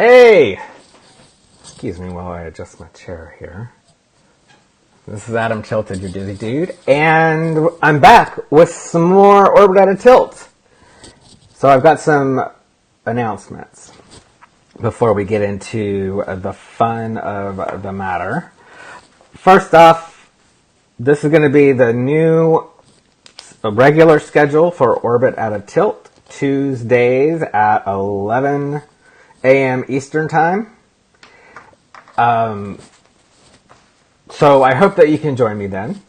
Hey! Excuse me while I adjust my chair here. This is Adam Tilted, your dizzy dude, and I'm back with some more Orbit at a Tilt. So I've got some announcements before we get into the fun of the matter. First off, this is going to be the new regular schedule for Orbit at a Tilt, Tuesdays at 11 a.m. Eastern Time. So I hope that you can join me then,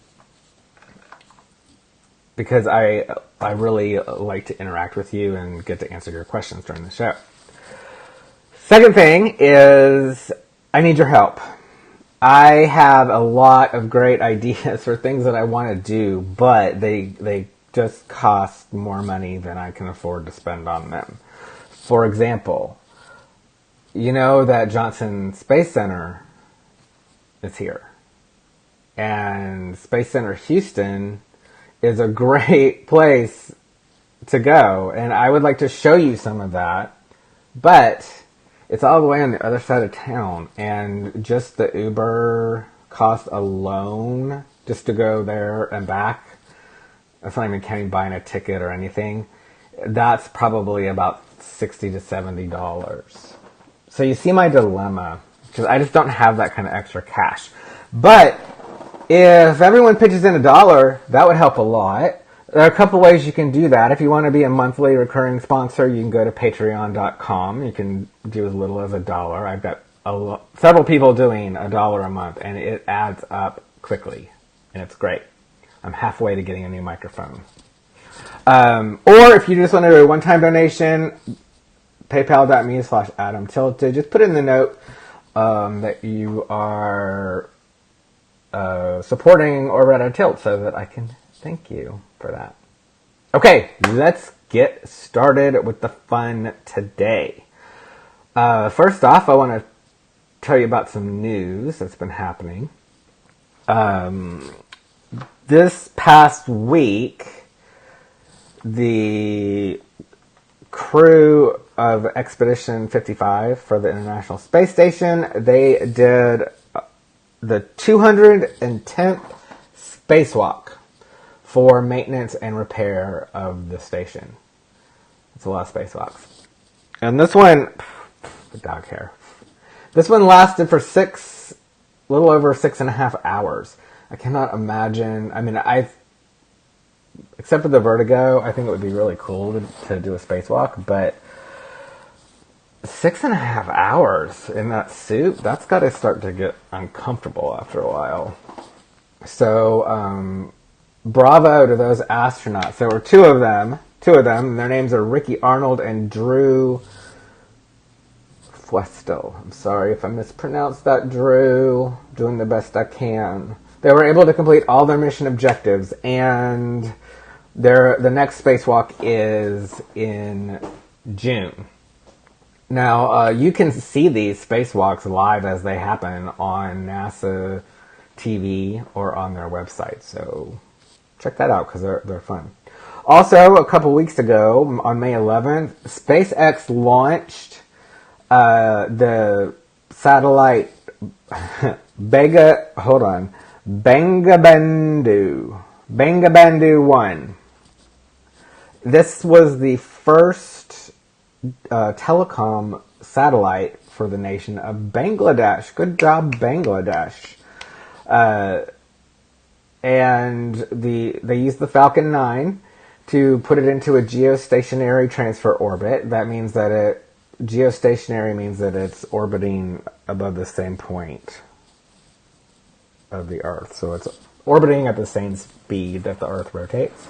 because I really like to interact with you and get to answer your questions during the show. Second thing is I need your help. I have a lot of great ideas for things that I want to do, but they just cost more money than I can afford to spend on them. For example, you know that Johnson Space Center is here. And Space Center Houston is a great place to go. And I would like to show you some of that. But it's all the way on the other side of town. And just the Uber cost alone, just to go there and back, that's not even counting buying a ticket or anything, that's probably about $60 to $70. So you see my dilemma, because I just don't have that kind of extra cash. But if everyone pitches in $1, that would help a lot. There are a couple ways you can do that. If you want to be a monthly recurring sponsor, you can go to patreon.com. You can do as little as $1. I've got several people doing $1 a month, and it adds up quickly, and it's great. I'm halfway to getting a new microphone. Or if you just want to do a one-time donation, paypal.me/AdamTilted. Just put in the note that you are supporting Orbit at a Tilt so that I can thank you for that. Okay, let's get started with the fun today. First off, I want to tell you about some news that's been happening. This past week, the crew of Expedition 55 for the International Space Station, they did the 210th spacewalk for maintenance and repair of the station. It's a lot of spacewalks. And this one, the dog hair. This one lasted for a little over 6.5 hours. I cannot imagine. I mean, except for the vertigo, I think it would be really cool to do a spacewalk, but 6.5 hours in that suit, that's got to start to get uncomfortable after a while. So, bravo to those astronauts. There were two of them. Their names are Ricky Arnold and Drew Fuestel. I'm sorry if I mispronounced that, Drew. Doing the best I can. They were able to complete all their mission objectives, and the next spacewalk is in June. Now, you can see these spacewalks live as they happen on NASA TV or on their website. So check that out because they're fun. Also, a couple weeks ago, on May 11th, SpaceX launched the satellite Bangabandhu 1. This was the first telecom satellite for the nation of Bangladesh. Good job, Bangladesh. And they used the Falcon 9 to put it into a geostationary transfer orbit. That means that geostationary means that it's orbiting above the same point of the Earth. So it's orbiting at the same speed that the Earth rotates.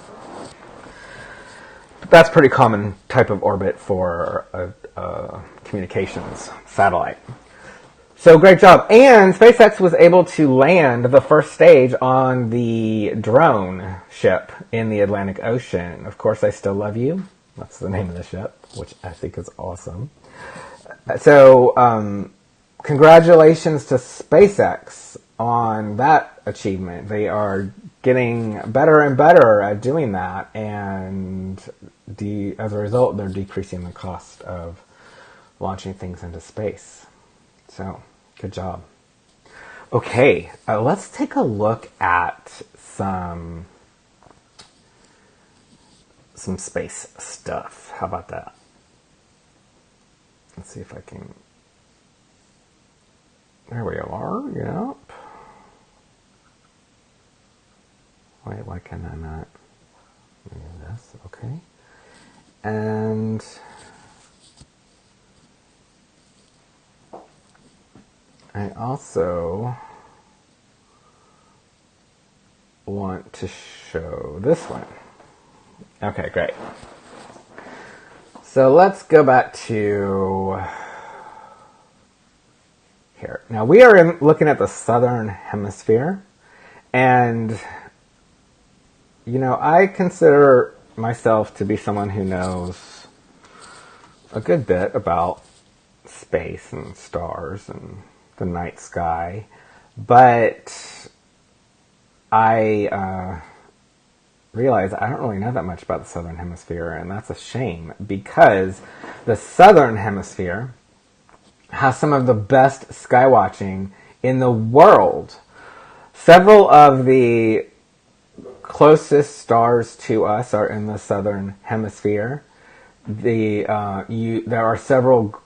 That's a pretty common type of orbit for a communications satellite. So great job. And SpaceX was able to land the first stage on the drone ship in the Atlantic Ocean. Of course, I Still Love You. That's the name of the ship, which I think is awesome. So congratulations to SpaceX on that achievement. They are getting better and better at doing that, and as a result, they're decreasing the cost of launching things into space. So, good job. Okay, let's take a look at some space stuff. How about that? Let's see if I can... There we are, yep. Wait, why can I not do this? Okay. And I also want to show this one. Okay, great. So let's go back to here. Now we are looking at the Southern Hemisphere, and you know, I consider myself to be someone who knows a good bit about space and stars and the night sky, but I realize I don't really know that much about the Southern Hemisphere, and that's a shame, because the Southern Hemisphere has some of the best skywatching in the world. Several of the closest stars to us are in the Southern Hemisphere. There are several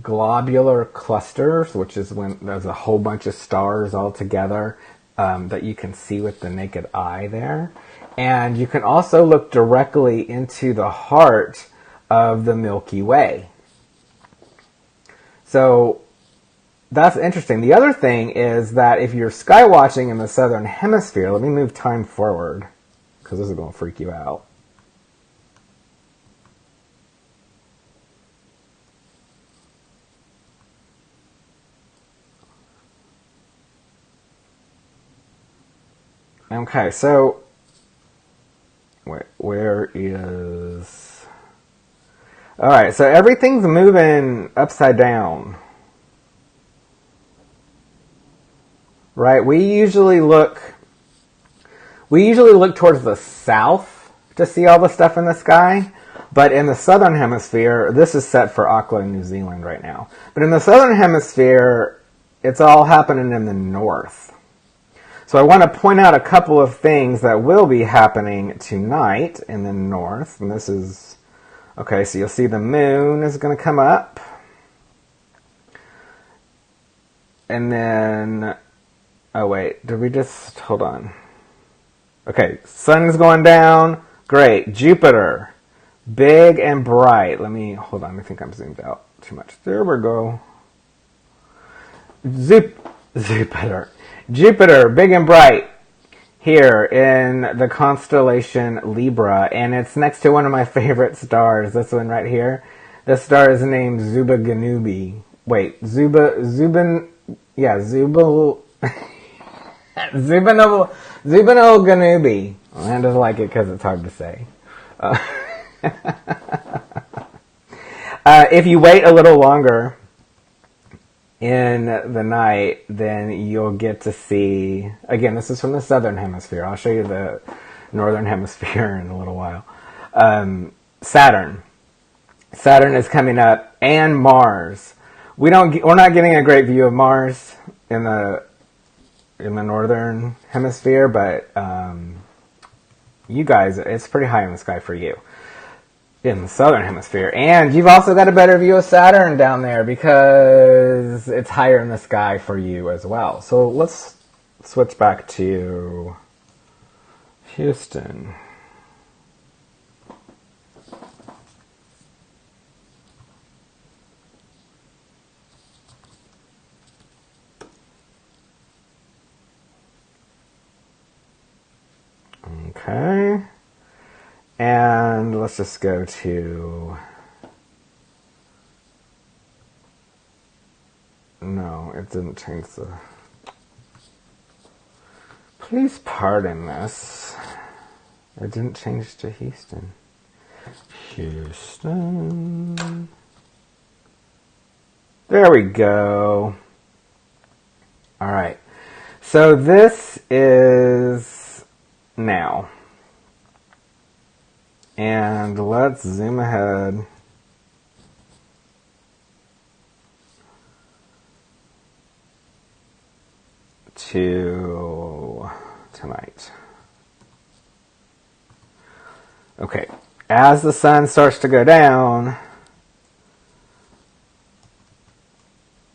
globular clusters, which is when there's a whole bunch of stars all together that you can see with the naked eye there. And you can also look directly into the heart of the Milky Way. So that's interesting. The other thing is that if you're skywatching in the Southern Hemisphere, let me move time forward, because this is going to freak you out. Okay, so wait, where is... Alright, so everything's moving upside down. Right, we usually look towards the south to see all the stuff in the sky, but in the Southern Hemisphere, this is set for Auckland, New Zealand right now, but in the Southern Hemisphere, it's all happening in the north. So I want to point out a couple of things that will be happening tonight in the north, and this is, okay, so you'll see the moon is going to come up, and then, oh wait, did we just, hold on. Okay, sun's going down, great. Jupiter, big and bright. Let me, hold on, I think I'm zoomed out too much. There we go. Jupiter, big and bright, here in the constellation Libra, and it's next to one of my favorite stars, this one right here. This star is named Zubaganubi. Wait, Zubanoganubi. I just like it because it's hard to say. If you wait a little longer in the night, then you'll get to see, again, this is from the Southern Hemisphere. I'll show you the Northern Hemisphere in a little while. Saturn. Saturn is coming up, and Mars. We're not getting a great view of Mars in the Northern Hemisphere, but you guys, it's pretty high in the sky for you in the Southern Hemisphere. And you've also got a better view of Saturn down there because it's higher in the sky for you as well. So let's switch back to Houston. Okay. And let's just go to... No, it didn't change the... Please pardon this. It didn't change to Houston. Houston. There we go. All right. So this is now. And let's zoom ahead. to tonight. Okay, as the sun starts to go down,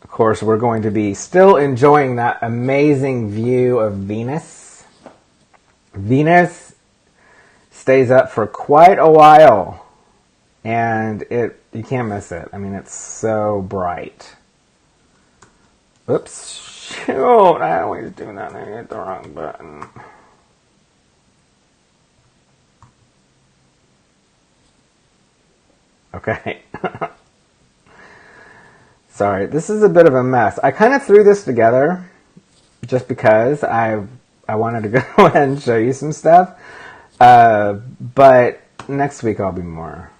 of course, we're going to be still enjoying that amazing view of Venus. Venus stays up for quite a while, and you can't miss it. I mean, it's so bright. Oops, shoot, I always do that. I hit the wrong button. Okay. Sorry, this is a bit of a mess. I kind of threw this together just because I wanted to go ahead and show you some stuff. But next week I'll be more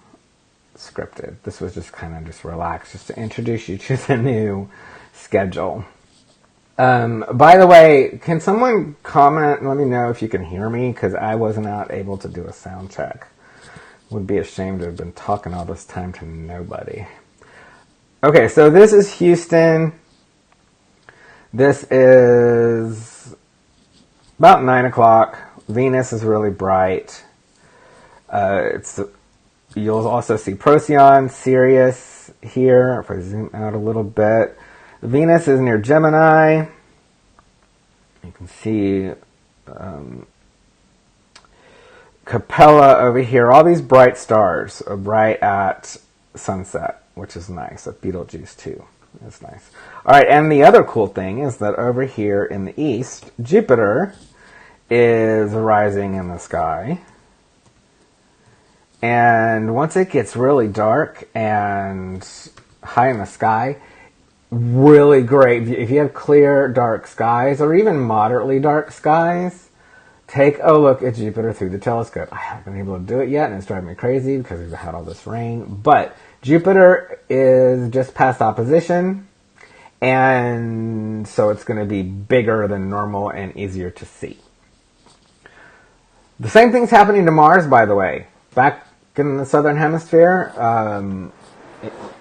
scripted. This was just kind of just relaxed, just to introduce you to the new schedule. By the way, can someone comment and let me know if you can hear me? Because I was not able to do a sound check. Would be ashamed to have been talking all this time to nobody. Okay, so this is Houston. This is about 9 o'clock. Venus is really bright. You'll also see Procyon, Sirius here. If I zoom out a little bit, Venus is near Gemini. You can see Capella over here. All these bright stars are bright at sunset, which is nice. At Betelgeuse too. That's nice. All right, and the other cool thing is that over here in the east, Jupiter is rising in the sky. And once it gets really dark and high in the sky, really great. If you have clear, dark skies, or even moderately dark skies, take a look at Jupiter through the telescope. I haven't been able to do it yet, and it's driving me crazy because we've had all this rain. But Jupiter is just past opposition, and so it's going to be bigger than normal and easier to see. The same thing's happening to Mars, by the way. Back in the Southern Hemisphere,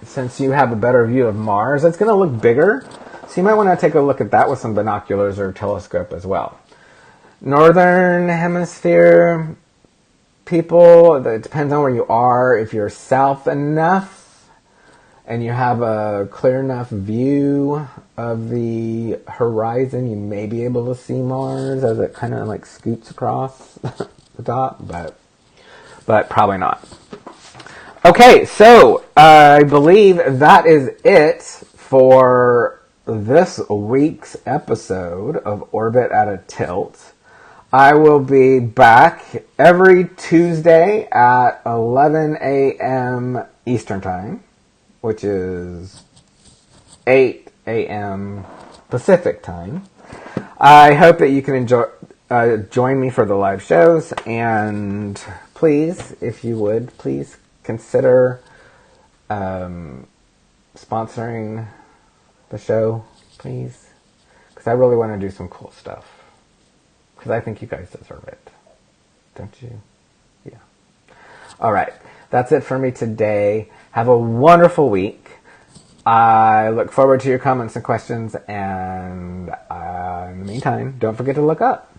since you have a better view of Mars, it's going to look bigger. So you might want to take a look at that with some binoculars or telescope as well. Northern Hemisphere people, it depends on where you are. If you're south enough and you have a clear enough view of the horizon, you may be able to see Mars as it kind of like scoots across the top, but probably not. Okay, so I believe that is it for this week's episode of Orbit at a Tilt. I will be back every Tuesday at 11 a.m. Eastern Time, which is 8 a.m. Pacific Time. I hope that you can join me for the live shows, and please, if you would, please consider sponsoring the show, please, because I really want to do some cool stuff. Because I think you guys deserve it. Don't you? Yeah. All right. That's it for me today. Have a wonderful week. I look forward to your comments and questions. And in the meantime, don't forget to look up.